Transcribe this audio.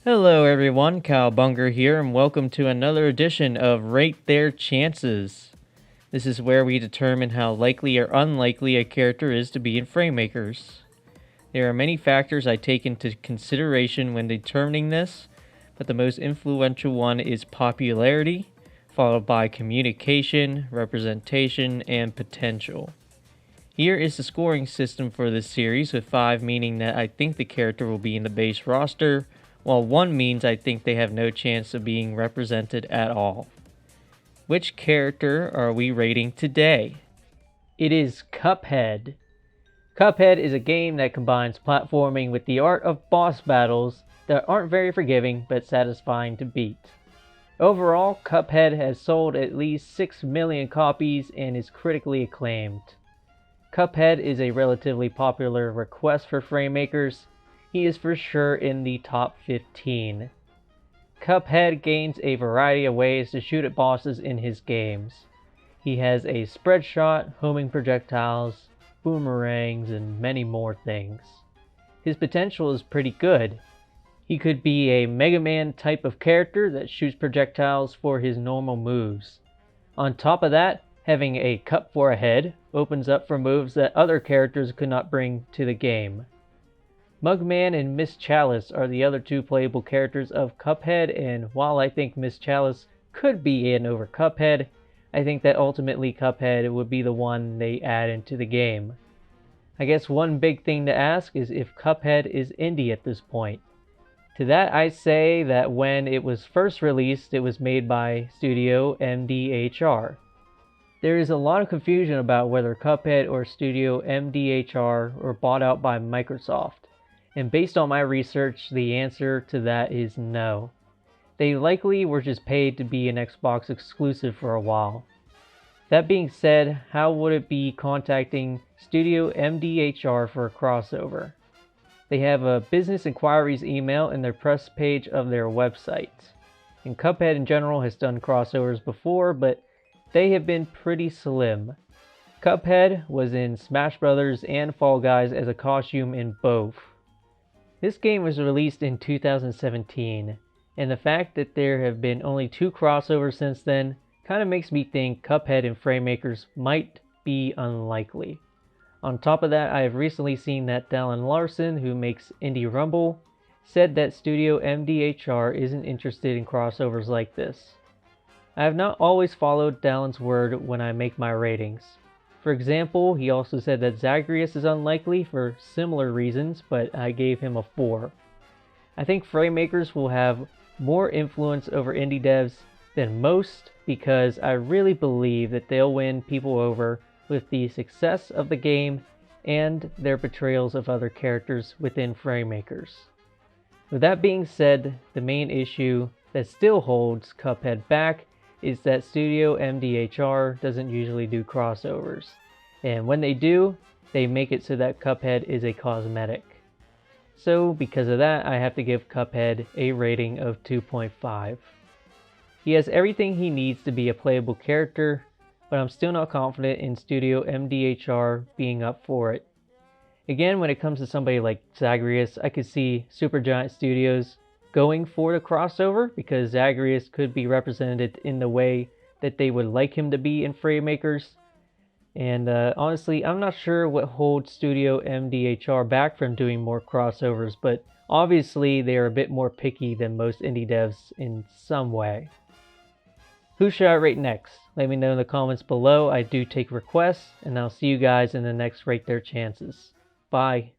Hello everyone, Cowbunger here, and welcome to another edition of Rate Their Chances. This is where we determine how likely or unlikely a character is to be in Fraymakers. There are many factors I take into consideration when determining this, but the most influential one is popularity, followed by communication, representation, and potential. Here is the scoring system for this series, with 5 meaning that I think the character will be in the base roster, while 1 means I think they have no chance of being represented at all. Which character are we rating today? It is Cuphead. Cuphead is a game that combines platforming with the art of boss battles that aren't very forgiving but satisfying to beat. Overall, Cuphead has sold at least 6 million copies and is critically acclaimed. Cuphead is a relatively popular request for Fraymakers. He is for sure in the top 15. Cuphead gains a variety of ways to shoot at bosses in his games. He has a spread shot, homing projectiles, boomerangs, and many more things. His potential is pretty good. He could be a Mega Man type of character that shoots projectiles for his normal moves. On top of that, having a cup for a head opens up for moves that other characters could not bring to the game. Mugman and Miss Chalice are the other 2 playable characters of Cuphead, and while I think Miss Chalice could be in over Cuphead, I think that ultimately Cuphead would be the one they add into the game. I guess one big thing to ask is if Cuphead is indie at this point. To that I say that when it was first released, it was made by Studio MDHR. There is a lot of confusion about whether Cuphead or Studio MDHR were bought out by Microsoft, and based on my research, the answer to that is no. They likely were just paid to be an Xbox exclusive for a while. That being said, how would it be contacting Studio MDHR for a crossover? They have a business inquiries email in their press page of their website. And Cuphead in general has done crossovers before, but they have been pretty slim. Cuphead was in Smash Bros. And Fall Guys as a costume in both. This game was released in 2017, and the fact that there have been only 2 crossovers since then kind of makes me think Cuphead and Fraymakers might be unlikely. On top of that, I have recently seen that Dallin Larson, who makes Indie Rumble, said that Studio MDHR isn't interested in crossovers like this. I have not always followed Dallin's word when I make my ratings. For example, he also said that Zagreus is unlikely for similar reasons, but I gave him a 4. I think Fraymakers will have more influence over indie devs than most because I really believe that they'll win people over with the success of the game and their portrayals of other characters within Fraymakers. With that being said, the main issue that still holds Cuphead back is that Studio MDHR doesn't usually do crossovers, and when they do, they make it so that Cuphead is a cosmetic. So because of that, I have to give Cuphead a rating of 2.5. He has everything he needs to be a playable character, but I'm still not confident in Studio MDHR being up for it. Again, when it comes to somebody like Zagreus, I could see Supergiant Studios going for the crossover because Zagreus could be represented in the way that they would like him to be in Fraymakers. And honestly, I'm not sure what holds Studio MDHR back from doing more crossovers, but obviously they are a bit more picky than most indie devs in some way. Who should I rate next? Let me know in the comments below. I do take requests, and I'll see you guys in the next Rate Their Chances. Bye.